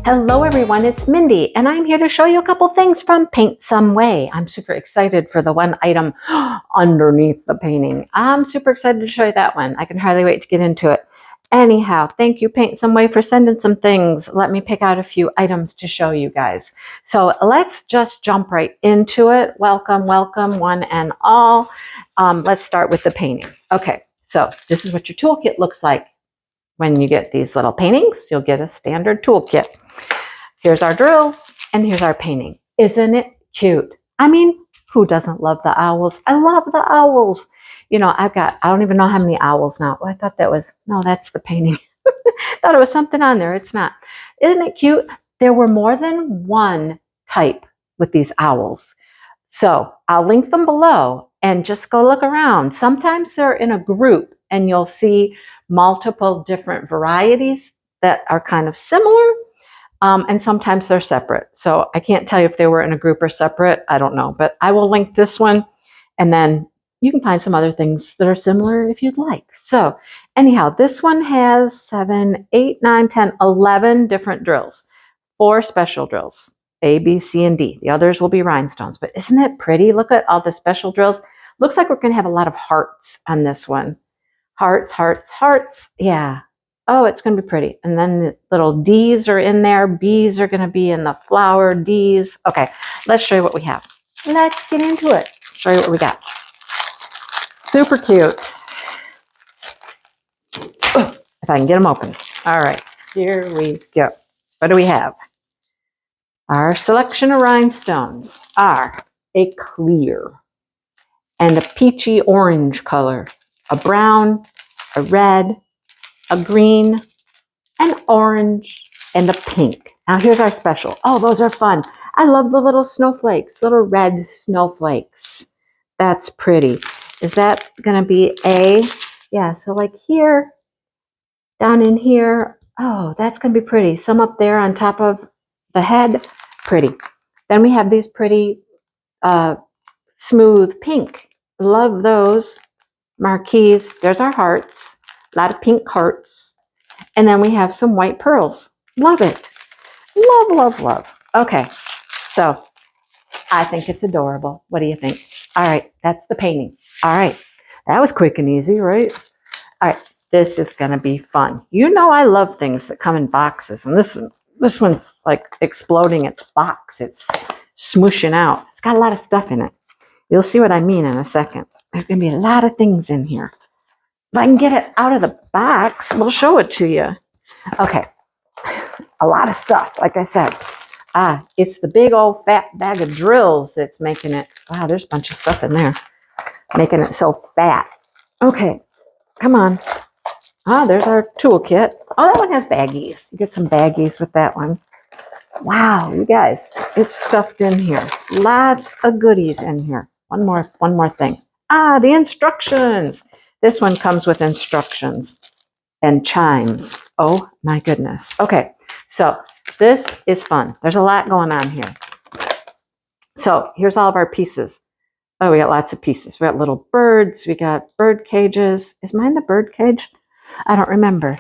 Hello everyone, it's Mindy, and I'm here to show you a couple things from PaintSomeWay. I'm super excited for the one item underneath the painting. I'm super excited to show you that one. I can hardly wait to get into it. Anyhow, thank you PaintSomeWay for sending some things. Let me pick out a few items to show you guys. So let's just jump right into it. Welcome, welcome one and all. Let's start with the painting. Okay, so this is what your toolkit looks like. When you get these little paintings, you'll get a standard toolkit. Here's our drills, and here's our painting. Isn't it cute? I mean, who doesn't love the owls? I love the owls. You know, I don't even know how many owls now. Oh, I thought that was, no, that's the painting. Thought it was something on there. It's not. Isn't it cute? There were more than one type with these owls. So I'll link them below and just go look around. Sometimes they're in a group and you'll see multiple different varieties that are kind of similar, and sometimes they're separate. So I can't tell you if they were in a group or separate. I don't know, but I will link this one, and then you can find some other things that are similar if you'd like. So anyhow, this one has 7, 8, 9, 10, 11 different drills, 4 special drills, A, B, C, and D. The others will be rhinestones, but isn't it pretty? Look at all the special drills. Looks like we're going to have a lot of hearts on this one. Hearts, hearts, hearts. Yeah. Oh, it's going to be pretty. And then the little D's are in there. B's are going to be in the flower. D's. Okay, let's show you what we have. Let's get into it. Show you what we got. Super cute. Ugh, if I can get them open. All right, here we go. What do we have? Our selection of rhinestones are a clear and a peachy orange color, a brown, a red, a green, an orange, and a pink. Now here's our special. Oh, those are fun. I love the little snowflakes, little red snowflakes. That's pretty. Is that going to be A? Yeah, so like here, down in here. Oh, that's going to be pretty. Some up there on top of the head. Pretty. Then we have these pretty smooth pink. Love those. Marquise. There's our hearts. A lot of pink hearts. And then we have some white pearls. Love it. Love, love, love. Okay, so I think it's adorable. What do you think? All right, that's the painting. All right, that was quick and easy, right? All right, this is going to be fun. You know I love things that come in boxes, and this one's like exploding its box. It's smooshing out. It's got a lot of stuff in it. You'll see what I mean in a second. There's going to be a lot of things in here. If I can get it out of the box, we'll show it to you. Okay, a lot of stuff, like I said. It's the big old fat bag of drills that's making it. Wow, there's a bunch of stuff in there, making it so fat. Okay, come on. There's our toolkit. Oh, that one has baggies. You get some baggies with that one. Wow, you guys, it's stuffed in here. Lots of goodies in here. One more thing. The instructions. This one comes with instructions and chimes. Oh my goodness. Okay, so this is fun. There's a lot going on here. So here's all of our pieces. Oh, we got lots of pieces. We got little birds. We got bird cages. Is mine the bird cage? I don't remember.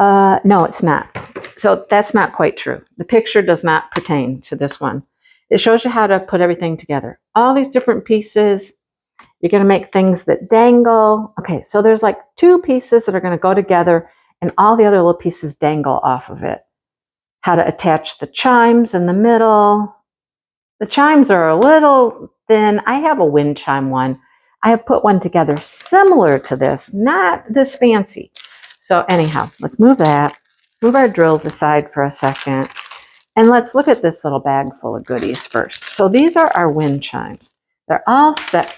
No, it's not. So that's not quite true. The picture does not pertain to this one. It shows you how to put everything together. All these different pieces. You're going to make things that dangle. Okay, so there's like 2 pieces that are going to go together, and all the other little pieces dangle off of it. How to attach the chimes in the middle. The chimes are a little thin. I have a wind chime one. I have put one together similar to this, not this fancy. So anyhow, let's move that. Move our drills aside for a second. And let's look at this little bag full of goodies first. So these are our wind chimes. They're all set.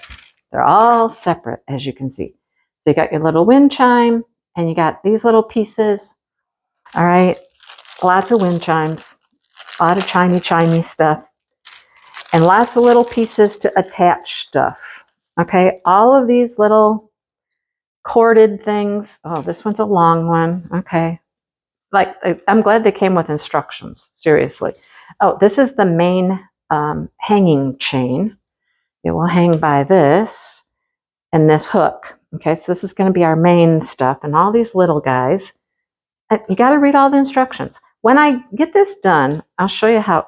They're all separate, as you can see. So you got your little wind chime, and you got these little pieces. All right, lots of wind chimes, a lot of chimey stuff, and lots of little pieces to attach stuff. Okay, all of these little corded things. Oh, this one's a long one. Okay, like I'm glad they came with instructions. Seriously. Oh, this is the main hanging chain. It will hang by this and this hook. Okay, so this is going to be our main stuff, and all these little guys. You got to read all the instructions. When I get this done, I'll show you how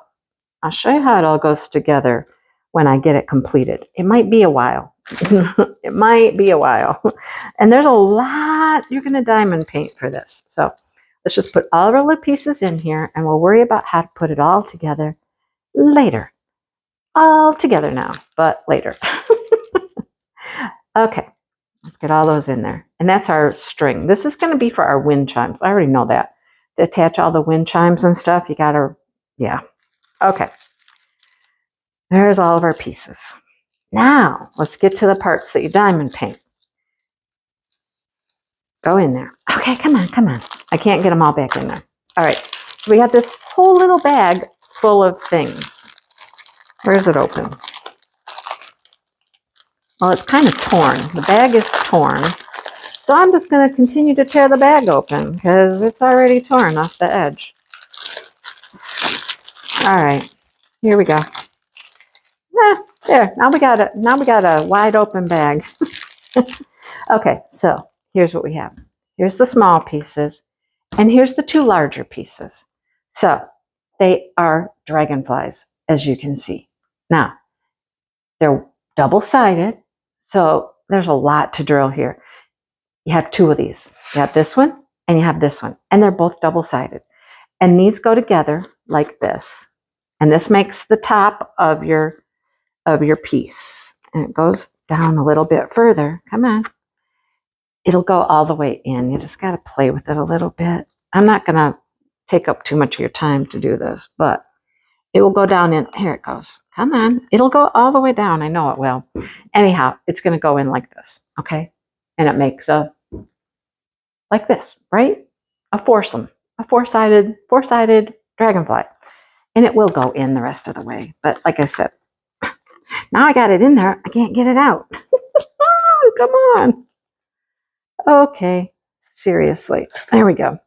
it all goes together when I get it completed. It might be a while. It might be a while. And there's a lot you're going to diamond paint for this. So let's just put all of our little pieces in here, and we'll worry about how to put it all together later. All together now, but later. Okay, let's get all those in there. And that's our string. This is going to be for our wind chimes. I already know that. To attach all the wind chimes and stuff, you got to, yeah. Okay. There's all of our pieces. Now, let's get to the parts that you diamond paint. Go in there. Okay, come on, come on. I can't get them all back in there. All right, so we got this whole little bag full of things. Where is it open? Well, it's kind of torn. The bag is torn. So I'm just going to continue to tear the bag open because it's already torn off the edge. All right, here we go. There, now we got a wide open bag. Okay, so here's what we have. Here's the small pieces, and here's the two larger pieces. So they are dragonflies, as you can see. Now, they're double-sided, so there's a lot to drill here. You have two of these. You have this one, and you have this one, and they're both double-sided. And these go together like this. And this makes the top of your piece. And it goes down a little bit further. Come on. It'll go all the way in. You just got to play with it a little bit. I'm not going to take up too much of your time to do this, but it will go down in. Here it goes. Come on. It'll go all the way down. I know it will. Anyhow, it's going to go in like this. Okay. And it makes like this, right? A foursome, a four-sided dragonfly. And it will go in the rest of the way. But like I said, now I got it in there. I can't get it out. Come on. Okay. Seriously. There we go.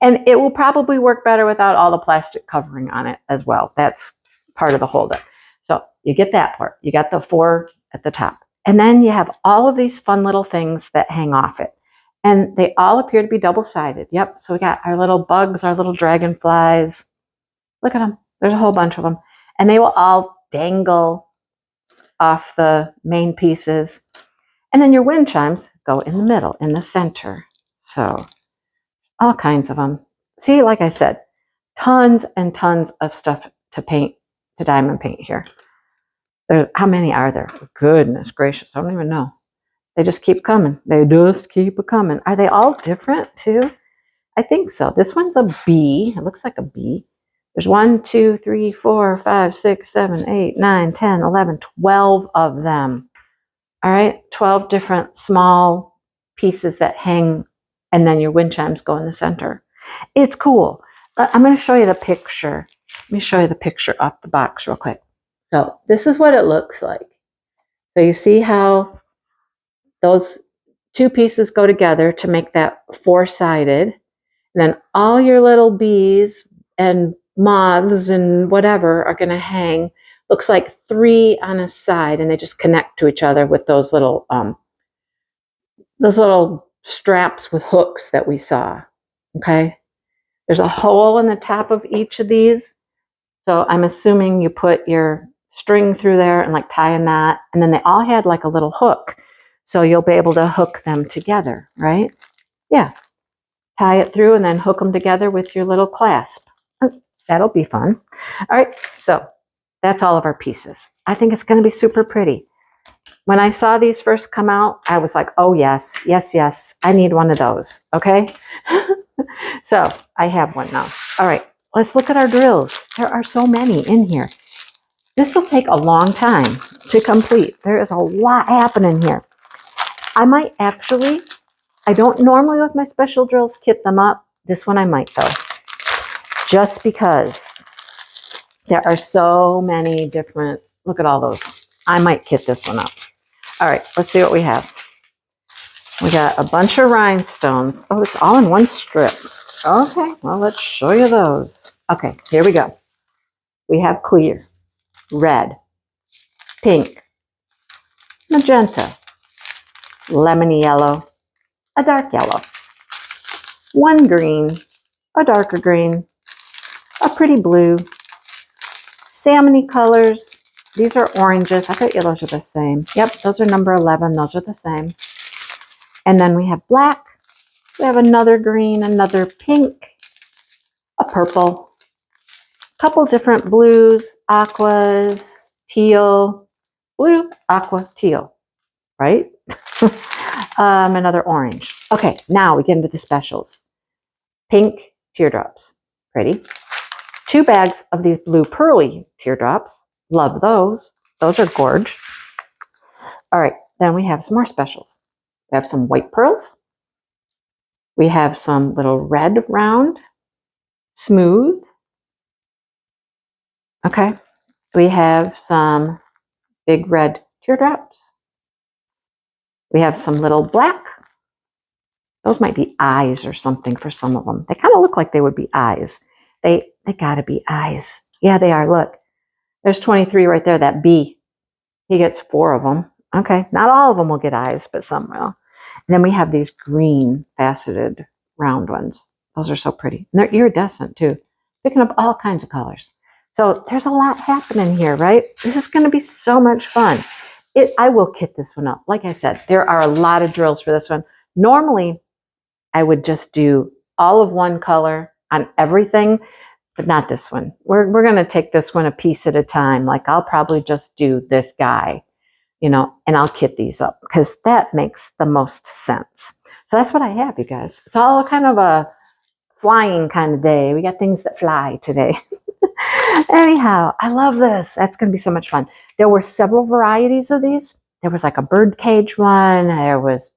And it will probably work better without all the plastic covering on it as well. That's part of the holdup. So you get that part. You got the four at the top. And then you have all of these fun little things that hang off it. And they all appear to be double-sided. Yep. So we got our little bugs, our little dragonflies. Look at them. There's a whole bunch of them. And they will all dangle off the main pieces. And then your wind chimes go in the middle, in the center. So all kinds of them. See, like I said, tons and tons of stuff to paint, to diamond paint here. How many are there? Goodness gracious, I don't even know. They just keep coming. They just keep coming. Are they all different too? I think so. This one's a B. It looks like a B. There's 1, 2, 3, 4, 5, 6, 7, 8, 9, 10, 11, 12 of them. All right, 12 different small pieces that hang, and then your wind chimes go in the center. It's cool. I'm going to show you the picture. Let me show you the picture off the box real quick. So this is what it looks like. So you see how those two pieces go together to make that four-sided. And then all your little bees and moths and whatever are going to hang. Looks like 3 on a side, and they just connect to each other with those little straps with hooks that we saw. Okay, there's a hole in the top of each of these, so I'm assuming you put your string through there and like tie a knot, and then they all had like a little hook, so you'll be able to hook them together, right? Yeah, tie it through and then hook them together with your little clasp. That'll be fun. All right, so that's all of our pieces. I think it's going to be super pretty. When I saw these first come out, I was like, oh yes, yes, yes, I need one of those, okay? So I have one now. All right, let's look at our drills. There are so many in here. This will take a long time to complete. There is a lot happening here. I might actually, I don't normally with my special drills kit them up. This one I might though, just because there are so many different, look at all those. I might kit this one up. All right, let's see what we have. We got a bunch of rhinestones. Oh, it's all in one strip. Okay, well, let's show you those. Okay, here we go. We have clear, red, pink, magenta, lemony yellow, a dark yellow, one green, a darker green, a pretty blue, salmony colors. These are oranges. I bet you those are the same. Yep, those are number 11. Those are the same. And then we have black. We have another green, another pink, a purple, a couple different blues, aquas, teal, blue, aqua, teal, right? Another orange. Okay, now we get into the specials. Pink teardrops, pretty. 2 bags of these blue pearly teardrops. Love those. Those are gorge. All right, then we have some more specials. We have some white pearls. We have some little red round, smooth. Okay, we have some big red teardrops. We have some little black. Those might be eyes or something for some of them. They kind of look like they would be eyes. They gotta be eyes. Yeah, they are. Look, there's 23 right there. That B, he gets 4 of them. Okay, not all of them will get eyes, but some will. And then we have these green faceted round ones. Those are so pretty. And they're iridescent too, picking up all kinds of colors. So there's a lot happening here, right? This is going to be so much fun. I will kit this one up. Like I said, there are a lot of drills for this one. Normally, I would just do all of one color on everything, but not this one. We're going to take this one a piece at a time. Like I'll probably just do this guy, you know, and I'll kit these up because that makes the most sense. So that's what I have, you guys. It's all kind of a flying kind of day. We got things that fly today. Anyhow, I love this. That's going to be so much fun. There were several varieties of these. There was like a bird cage one. There was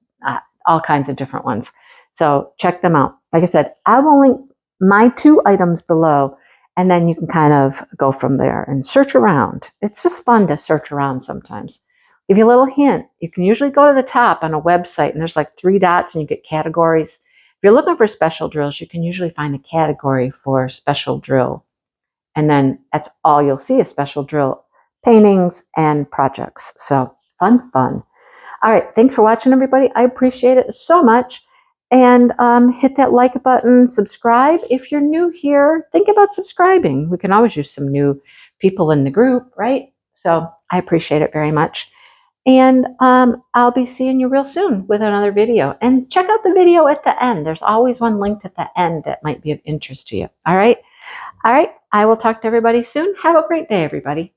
all kinds of different ones. So check them out. Like I said, I will link my 2 items below, and then you can kind of go from there and search around. It's just fun to search around sometimes. Give you a little hint. You can usually go to the top on a website, and there's like 3 dots, and you get categories. If you're looking for special drills, you can usually find a category for special drill. And then that's all you'll see is special drill paintings and projects. So fun, fun. All right. Thanks for watching, everybody. I appreciate it so much. And hit that like button, subscribe. If you're new here, think about subscribing. We can always use some new people in the group, right? So I appreciate it very much. And I'll be seeing you real soon with another video. And check out the video at the end. There's always one linked at the end that might be of interest to you. All right? All right. I will talk to everybody soon. Have a great day, everybody.